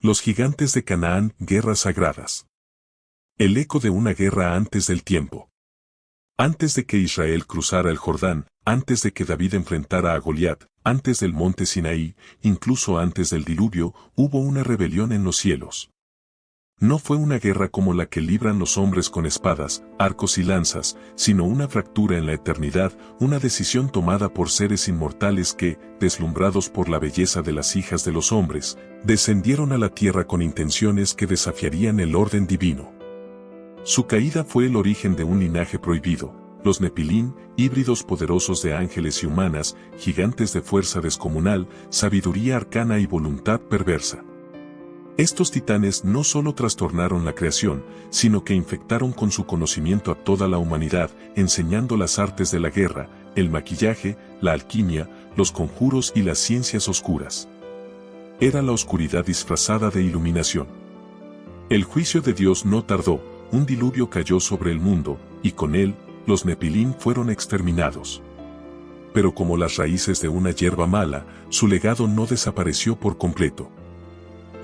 Los gigantes de Canaán, guerras sagradas. El eco de una guerra antes del tiempo. Antes de que Israel cruzara el Jordán, antes de que David enfrentara a Goliat, antes del monte Sinaí, incluso antes del diluvio, hubo una rebelión en los cielos. No fue una guerra como la que libran los hombres con espadas, arcos y lanzas, sino una fractura en la eternidad, una decisión tomada por seres inmortales que, deslumbrados por la belleza de las hijas de los hombres, descendieron a la tierra con intenciones que desafiarían el orden divino. Su caída fue el origen de un linaje prohibido, los Nepilín, híbridos poderosos de ángeles y humanas, gigantes de fuerza descomunal, sabiduría arcana y voluntad perversa. Estos titanes no solo trastornaron la creación, sino que infectaron con su conocimiento a toda la humanidad, enseñando las artes de la guerra, el maquillaje, la alquimia, los conjuros y las ciencias oscuras. Era la oscuridad disfrazada de iluminación. El juicio de Dios no tardó, un diluvio cayó sobre el mundo, y con él, los Nepilín fueron exterminados. Pero como las raíces de una hierba mala, su legado no desapareció por completo.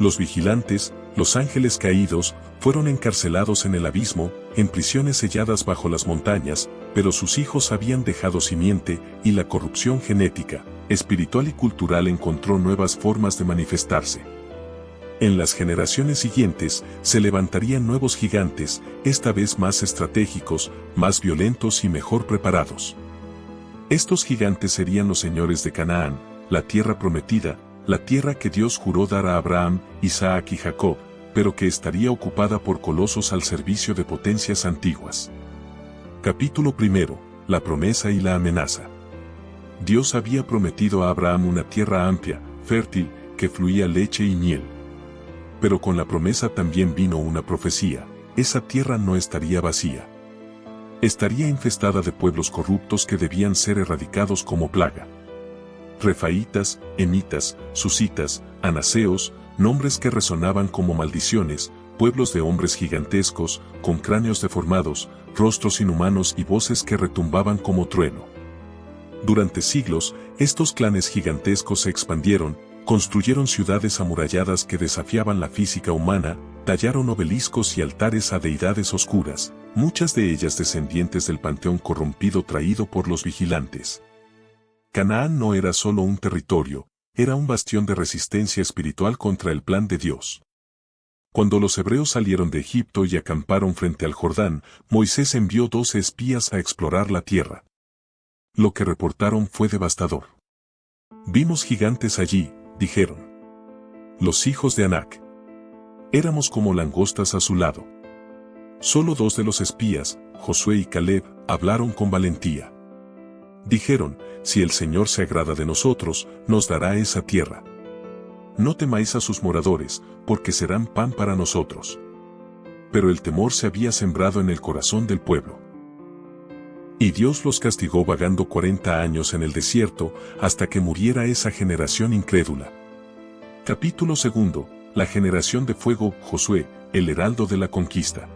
Los vigilantes, los ángeles caídos, fueron encarcelados en el abismo, en prisiones selladas bajo las montañas, pero sus hijos habían dejado simiente, y la corrupción genética, espiritual y cultural encontró nuevas formas de manifestarse. En las generaciones siguientes, se levantarían nuevos gigantes, esta vez más estratégicos, más violentos y mejor preparados. Estos gigantes serían los señores de Canaán, la tierra prometida, la tierra que Dios juró dar a Abraham, Isaac y Jacob, pero que estaría ocupada por colosos al servicio de potencias antiguas. Capítulo 1. La promesa y la amenaza. Dios había prometido a Abraham una tierra amplia, fértil, que fluía leche y miel. Pero con la promesa también vino una profecía: esa tierra no estaría vacía. Estaría infestada de pueblos corruptos que debían ser erradicados como plaga. Refaitas, emitas, susitas, anaseos, nombres que resonaban como maldiciones, pueblos de hombres gigantescos, con cráneos deformados, rostros inhumanos y voces que retumbaban como trueno. Durante siglos, estos clanes gigantescos se expandieron, construyeron ciudades amuralladas que desafiaban la física humana, tallaron obeliscos y altares a deidades oscuras, muchas de ellas descendientes del panteón corrompido traído por los vigilantes. Canaán no era solo un territorio, era un bastión de resistencia espiritual contra el plan de Dios. Cuando los hebreos salieron de Egipto y acamparon frente al Jordán, Moisés envió 12 espías a explorar la tierra. Lo que reportaron fue devastador. Vimos gigantes allí, dijeron. Los hijos de Anac. Éramos como langostas a su lado. Solo 2 de los espías, Josué y Caleb, hablaron con valentía. Dijeron: si el Señor se agrada de nosotros, nos dará esa tierra. No temáis a sus moradores, porque serán pan para nosotros. Pero el temor se había sembrado en el corazón del pueblo. Y Dios los castigó vagando 40 años en el desierto, hasta que muriera esa generación incrédula. Capítulo 2. La generación de fuego, Josué, el heraldo de la conquista.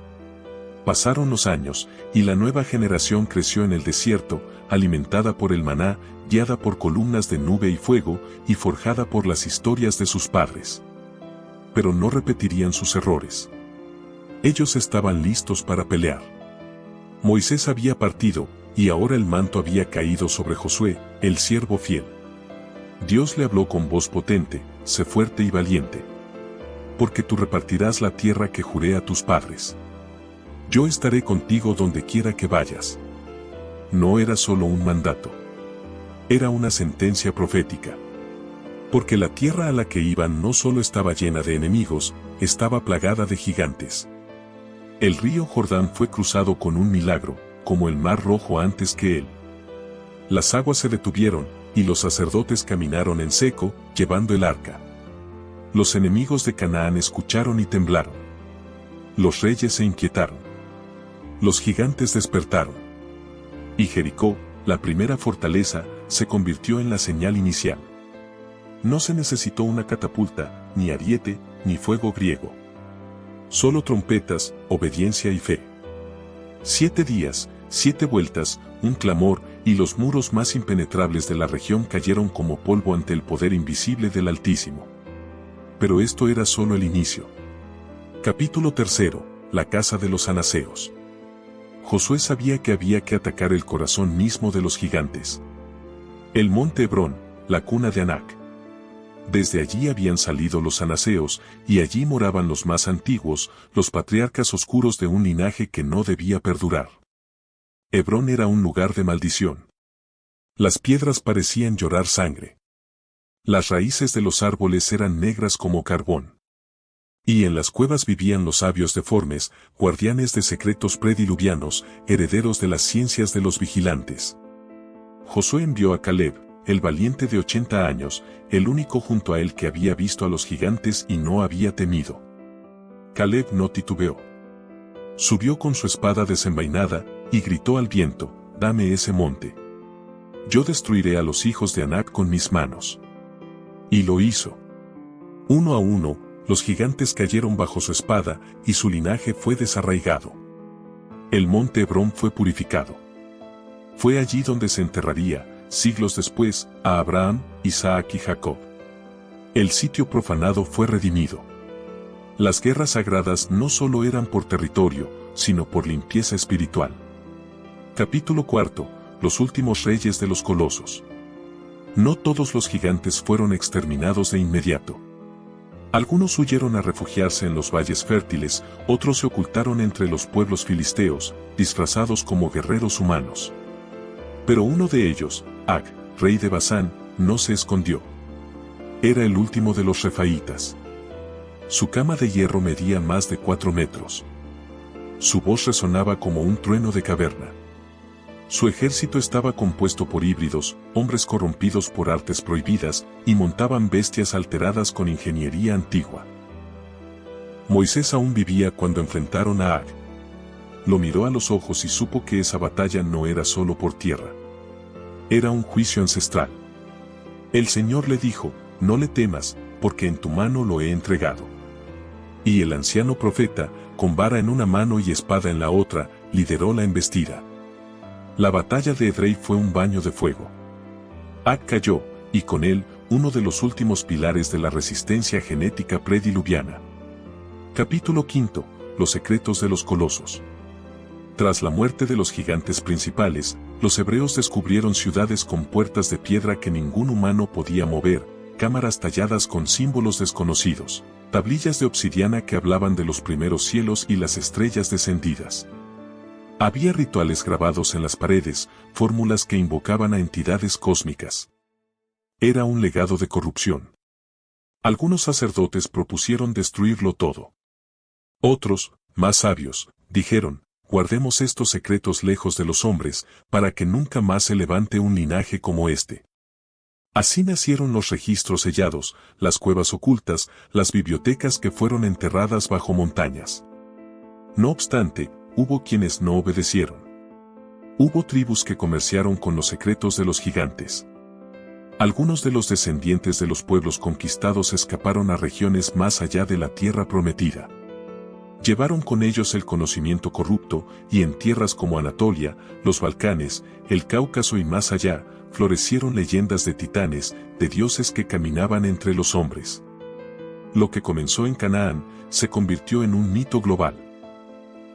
Pasaron los años, y la nueva generación creció en el desierto, alimentada por el maná, guiada por columnas de nube y fuego, y forjada por las historias de sus padres. Pero no repetirían sus errores. Ellos estaban listos para pelear. Moisés había partido, y ahora el manto había caído sobre Josué, el siervo fiel. Dios le habló con voz potente: sé fuerte y valiente. Porque tú repartirás la tierra que juré a tus padres. Yo estaré contigo donde quiera que vayas. No era solo un mandato. Era una sentencia profética. Porque la tierra a la que iban no solo estaba llena de enemigos, estaba plagada de gigantes. El río Jordán fue cruzado con un milagro, como el mar Rojo antes que él. Las aguas se detuvieron, y los sacerdotes caminaron en seco, llevando el arca. Los enemigos de Canaán escucharon y temblaron. Los reyes se inquietaron. Los gigantes despertaron. Y Jericó, la primera fortaleza, se convirtió en la señal inicial. No se necesitó una catapulta, ni ariete, ni fuego griego. Solo trompetas, obediencia y fe. 7 días, 7 vueltas, un clamor, y los muros más impenetrables de la región cayeron como polvo ante el poder invisible del Altísimo. Pero esto era solo el inicio. Capítulo 3. La casa de los anaseos. Josué sabía que había que atacar el corazón mismo de los gigantes. El monte Hebrón, la cuna de Anac. Desde allí habían salido los anaseos, y allí moraban los más antiguos, los patriarcas oscuros de un linaje que no debía perdurar. Hebrón era un lugar de maldición. Las piedras parecían llorar sangre. Las raíces de los árboles eran negras como carbón. Y en las cuevas vivían los sabios deformes, guardianes de secretos prediluvianos, herederos de las ciencias de los vigilantes. Josué envió a Caleb, el valiente de 80 años, el único junto a él que había visto a los gigantes y no había temido. Caleb no titubeó. Subió con su espada desenvainada, y gritó al viento, «Dame ese monte. Yo destruiré a los hijos de Anac con mis manos». Y lo hizo. Uno a uno, los gigantes cayeron bajo su espada, y su linaje fue desarraigado. El monte Hebrón fue purificado. Fue allí donde se enterraría, siglos después, a Abraham, Isaac y Jacob. El sitio profanado fue redimido. Las guerras sagradas no solo eran por territorio, sino por limpieza espiritual. Capítulo 4. Los últimos reyes de los colosos. No todos los gigantes fueron exterminados de inmediato. Algunos huyeron a refugiarse en los valles fértiles, otros se ocultaron entre los pueblos filisteos, disfrazados como guerreros humanos. Pero uno de ellos, Ag, rey de Basán, no se escondió. Era el último de los refaitas. Su cama de hierro medía más de 4 metros. Su voz resonaba como un trueno de caverna. Su ejército estaba compuesto por híbridos, hombres corrompidos por artes prohibidas, y montaban bestias alteradas con ingeniería antigua. Moisés aún vivía cuando enfrentaron a Ag. Lo miró a los ojos y supo que esa batalla no era solo por tierra. Era un juicio ancestral. El Señor le dijo, «No le temas, porque en tu mano lo he entregado». Y el anciano profeta, con vara en una mano y espada en la otra, lideró la embestida. La batalla de Edrei fue un baño de fuego. Ag cayó, y con él, uno de los últimos pilares de la resistencia genética prediluviana. Capítulo 5. Los secretos de los colosos. Tras la muerte de los gigantes principales, los hebreos descubrieron ciudades con puertas de piedra que ningún humano podía mover, cámaras talladas con símbolos desconocidos, tablillas de obsidiana que hablaban de los primeros cielos y las estrellas descendidas. Había rituales grabados en las paredes, fórmulas que invocaban a entidades cósmicas. Era un legado de corrupción. Algunos sacerdotes propusieron destruirlo todo. Otros, más sabios, dijeron, guardemos estos secretos lejos de los hombres, para que nunca más se levante un linaje como este. Así nacieron los registros sellados, las cuevas ocultas, las bibliotecas que fueron enterradas bajo montañas. No obstante, hubo quienes no obedecieron. Hubo tribus que comerciaron con los secretos de los gigantes. Algunos de los descendientes de los pueblos conquistados escaparon a regiones más allá de la tierra prometida. Llevaron con ellos el conocimiento corrupto, y en tierras como Anatolia, los Balcanes, el Cáucaso y más allá, florecieron leyendas de titanes, de dioses que caminaban entre los hombres. Lo que comenzó en Canaán, se convirtió en un mito global.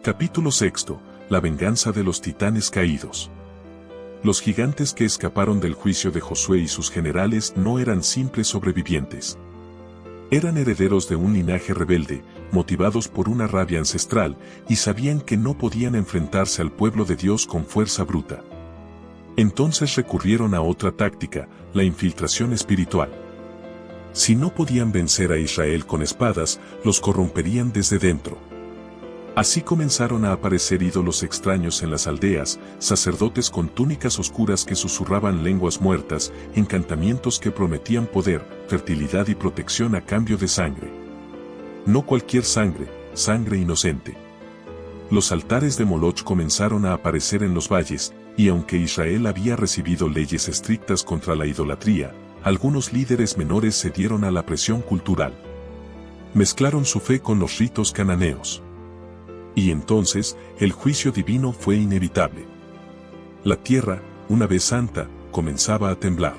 Capítulo 6. La venganza de los titanes caídos. Los gigantes que escaparon del juicio de Josué y sus generales no eran simples sobrevivientes. Eran herederos de un linaje rebelde, motivados por una rabia ancestral, y sabían que no podían enfrentarse al pueblo de Dios con fuerza bruta. Entonces recurrieron a otra táctica, la infiltración espiritual. Si no podían vencer a Israel con espadas, los corromperían desde dentro. Así comenzaron a aparecer ídolos extraños en las aldeas, sacerdotes con túnicas oscuras que susurraban lenguas muertas, encantamientos que prometían poder, fertilidad y protección a cambio de sangre. No cualquier sangre, sangre inocente. Los altares de Moloch comenzaron a aparecer en los valles, y aunque Israel había recibido leyes estrictas contra la idolatría, algunos líderes menores cedieron a la presión cultural. Mezclaron su fe con los ritos cananeos. Y entonces, el juicio divino fue inevitable. La tierra, una vez santa, comenzaba a temblar.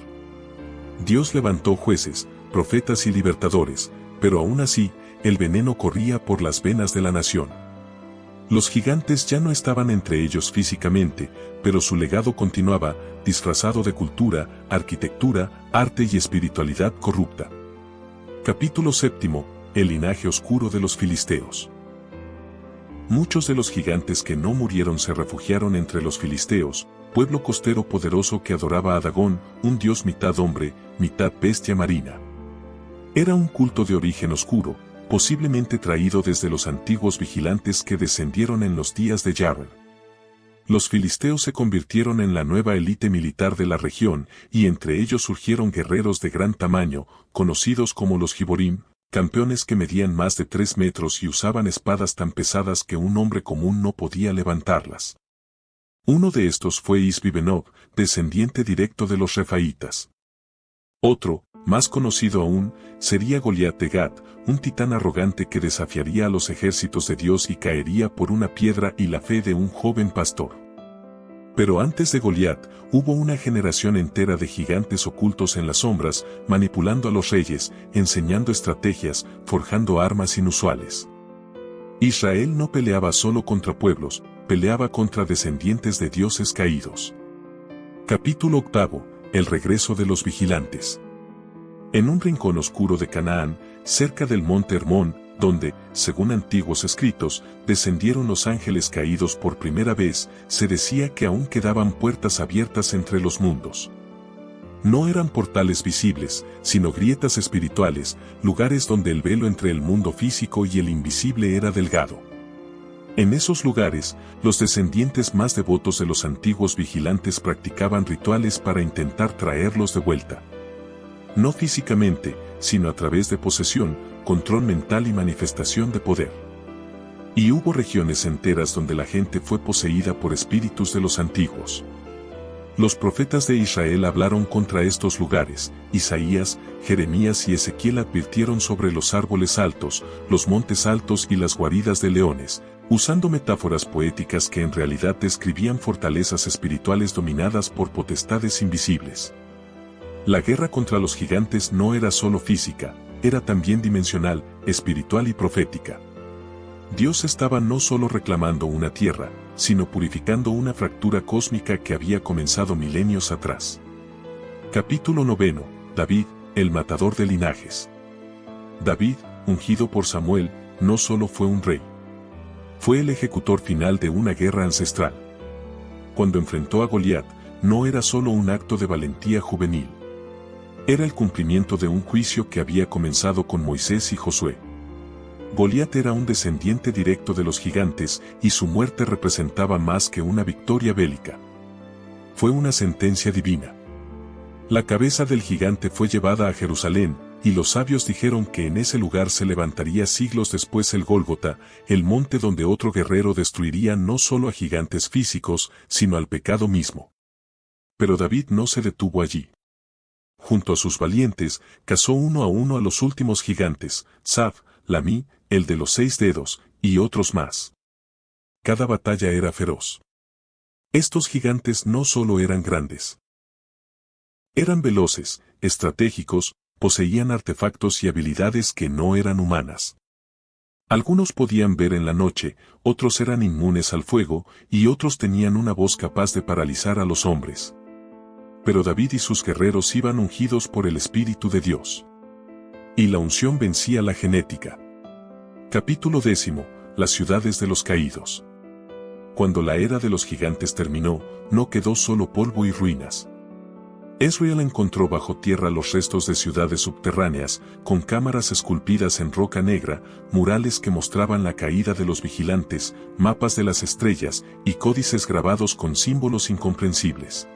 Dios levantó jueces, profetas y libertadores, pero aún así, el veneno corría por las venas de la nación. Los gigantes ya no estaban entre ellos físicamente, pero su legado continuaba, disfrazado de cultura, arquitectura, arte y espiritualidad corrupta. Capítulo 7. El linaje oscuro de los filisteos. Muchos de los gigantes que no murieron se refugiaron entre los filisteos, pueblo costero poderoso que adoraba a Dagón, un dios mitad hombre, mitad bestia marina. Era un culto de origen oscuro, posiblemente traído desde los antiguos vigilantes que descendieron en los días de Jared. Los filisteos se convirtieron en la nueva élite militar de la región, y entre ellos surgieron guerreros de gran tamaño, conocidos como los Giborim, campeones que medían más de 3 metros y usaban espadas tan pesadas que un hombre común no podía levantarlas. Uno de estos fue Isbi-Benob, descendiente directo de los refaítas. Otro, más conocido aún, sería Goliat de Gat, un titán arrogante que desafiaría a los ejércitos de Dios y caería por una piedra y la fe de un joven pastor. Pero antes de Goliat, hubo una generación entera de gigantes ocultos en las sombras, manipulando a los reyes, enseñando estrategias, forjando armas inusuales. Israel no peleaba solo contra pueblos, peleaba contra descendientes de dioses caídos. Capítulo 8. El regreso de los vigilantes. En un rincón oscuro de Canaán, cerca del monte Hermón, donde, según antiguos escritos, descendieron los ángeles caídos por primera vez, se decía que aún quedaban puertas abiertas entre los mundos. No eran portales visibles, sino grietas espirituales, lugares donde el velo entre el mundo físico y el invisible era delgado. En esos lugares, los descendientes más devotos de los antiguos vigilantes practicaban rituales para intentar traerlos de vuelta. No físicamente, sino a través de posesión, control mental y manifestación de poder. Y hubo regiones enteras donde la gente fue poseída por espíritus de los antiguos. Los profetas de Israel hablaron contra estos lugares. Isaías, Jeremías y Ezequiel advirtieron sobre los árboles altos, los montes altos y las guaridas de leones, usando metáforas poéticas que en realidad describían fortalezas espirituales dominadas por potestades invisibles. La guerra contra los gigantes no era solo física, era también dimensional, espiritual y profética. Dios estaba no solo reclamando una tierra, sino purificando una fractura cósmica que había comenzado milenios atrás. Capítulo 9. David, el matador de linajes. David, ungido por Samuel, no solo fue un rey. Fue el ejecutor final de una guerra ancestral. Cuando enfrentó a Goliat, no era solo un acto de valentía juvenil. Era el cumplimiento de un juicio que había comenzado con Moisés y Josué. Goliat era un descendiente directo de los gigantes y su muerte representaba más que una victoria bélica. Fue una sentencia divina. La cabeza del gigante fue llevada a Jerusalén, y los sabios dijeron que en ese lugar se levantaría siglos después el Gólgota, el monte donde otro guerrero destruiría no solo a gigantes físicos, sino al pecado mismo. Pero David no se detuvo allí. Junto a sus valientes, cazó uno a uno a los últimos gigantes, Saf, Lamí, el de los 6 dedos, y otros más. Cada batalla era feroz. Estos gigantes no solo eran grandes. Eran veloces, estratégicos, poseían artefactos y habilidades que no eran humanas. Algunos podían ver en la noche, otros eran inmunes al fuego, y otros tenían una voz capaz de paralizar a los hombres. Pero David y sus guerreros iban ungidos por el Espíritu de Dios. Y la unción vencía la genética. Capítulo 10. Las ciudades de los caídos. Cuando la era de los gigantes terminó, no quedó solo polvo y ruinas. Israel encontró bajo tierra los restos de ciudades subterráneas, con cámaras esculpidas en roca negra, murales que mostraban la caída de los vigilantes, mapas de las estrellas y códices grabados con símbolos incomprensibles.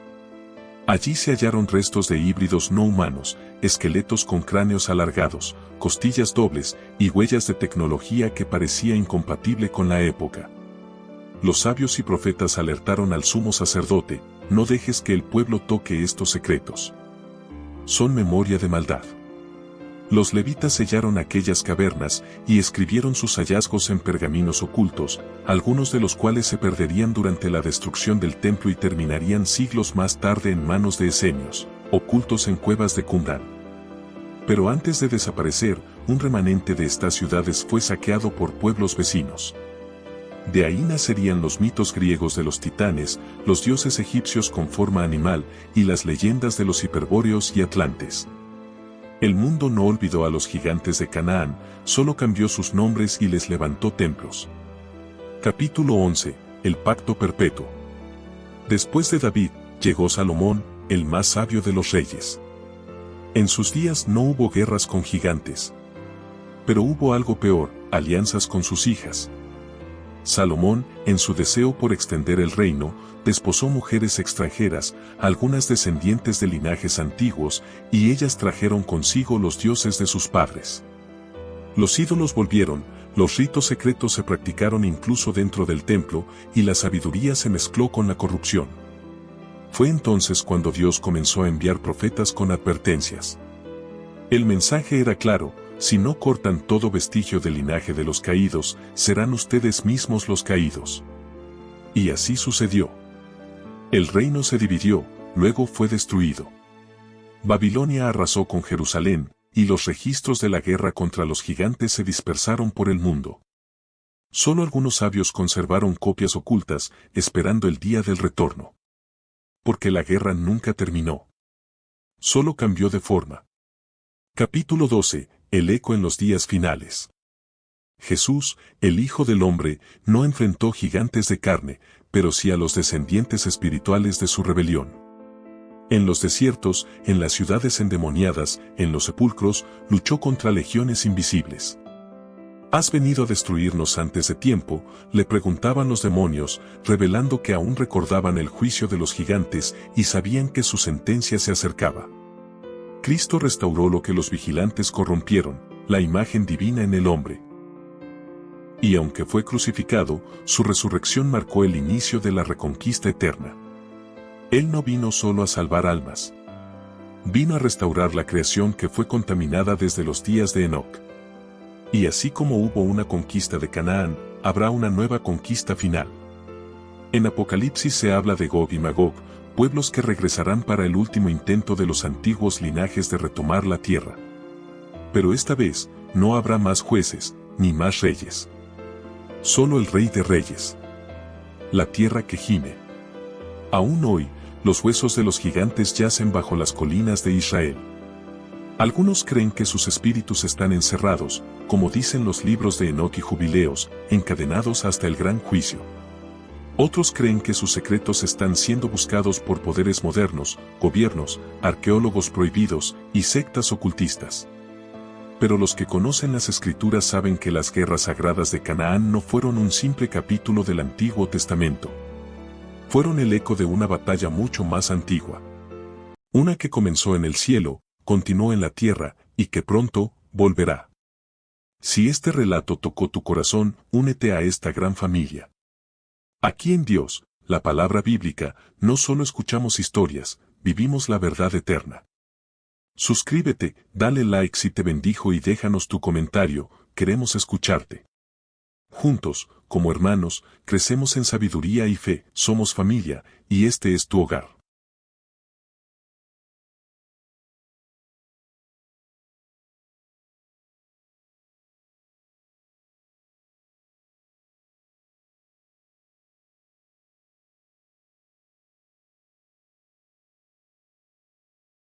Allí se hallaron restos de híbridos no humanos, esqueletos con cráneos alargados, costillas dobles y huellas de tecnología que parecía incompatible con la época. Los sabios y profetas alertaron al sumo sacerdote: no dejes que el pueblo toque estos secretos. Son memoria de maldad. Los levitas sellaron aquellas cavernas y escribieron sus hallazgos en pergaminos ocultos, algunos de los cuales se perderían durante la destrucción del templo y terminarían siglos más tarde en manos de esenios, ocultos en cuevas de Qumran. Pero antes de desaparecer, un remanente de estas ciudades fue saqueado por pueblos vecinos. De ahí nacerían los mitos griegos de los titanes, los dioses egipcios con forma animal y las leyendas de los hiperbóreos y atlantes. El mundo no olvidó a los gigantes de Canaán, solo cambió sus nombres y les levantó templos. Capítulo 11. El pacto perpetuo. Después de David, llegó Salomón, el más sabio de los reyes. En sus días no hubo guerras con gigantes. Pero hubo algo peor, alianzas con sus hijas. Salomón, en su deseo por extender el reino, desposó mujeres extranjeras, algunas descendientes de linajes antiguos, y ellas trajeron consigo los dioses de sus padres. Los ídolos volvieron, los ritos secretos se practicaron incluso dentro del templo, y la sabiduría se mezcló con la corrupción. Fue entonces cuando Dios comenzó a enviar profetas con advertencias. El mensaje era claro: si no cortan todo vestigio del linaje de los caídos, serán ustedes mismos los caídos. Y así sucedió. El reino se dividió, luego fue destruido. Babilonia arrasó con Jerusalén, y los registros de la guerra contra los gigantes se dispersaron por el mundo. Solo algunos sabios conservaron copias ocultas, esperando el día del retorno. Porque la guerra nunca terminó. Solo cambió de forma. Capítulo 12. El eco en los días finales. Jesús, el Hijo del Hombre, no enfrentó gigantes de carne, pero sí a los descendientes espirituales de su rebelión. En los desiertos, en las ciudades endemoniadas, en los sepulcros, luchó contra legiones invisibles. ¿Has venido a destruirnos antes de tiempo?, le preguntaban los demonios, revelando que aún recordaban el juicio de los gigantes y sabían que su sentencia se acercaba. Cristo restauró lo que los vigilantes corrompieron, la imagen divina en el hombre. Y aunque fue crucificado, su resurrección marcó el inicio de la reconquista eterna. Él no vino solo a salvar almas. Vino a restaurar la creación que fue contaminada desde los días de Enoc. Y así como hubo una conquista de Canaán, habrá una nueva conquista final. En Apocalipsis se habla de Gog y Magog, pueblos que regresarán para el último intento de los antiguos linajes de retomar la tierra. Pero esta vez, no habrá más jueces, ni más reyes. Solo el Rey de Reyes. La tierra que gime. Aún hoy, los huesos de los gigantes yacen bajo las colinas de Israel. Algunos creen que sus espíritus están encerrados, como dicen los libros de Enoc y Jubileos, encadenados hasta el gran juicio. Otros creen que sus secretos están siendo buscados por poderes modernos, gobiernos, arqueólogos prohibidos y sectas ocultistas. Pero los que conocen las Escrituras saben que las guerras sagradas de Canaán no fueron un simple capítulo del Antiguo Testamento. Fueron el eco de una batalla mucho más antigua. Una que comenzó en el cielo, continuó en la tierra, y que pronto volverá. Si este relato tocó tu corazón, únete a esta gran familia. Aquí en Dios, la palabra bíblica, no solo escuchamos historias, vivimos la verdad eterna. Suscríbete, dale like si te bendijo y déjanos tu comentario, queremos escucharte. Juntos, como hermanos, crecemos en sabiduría y fe, somos familia, y este es tu hogar.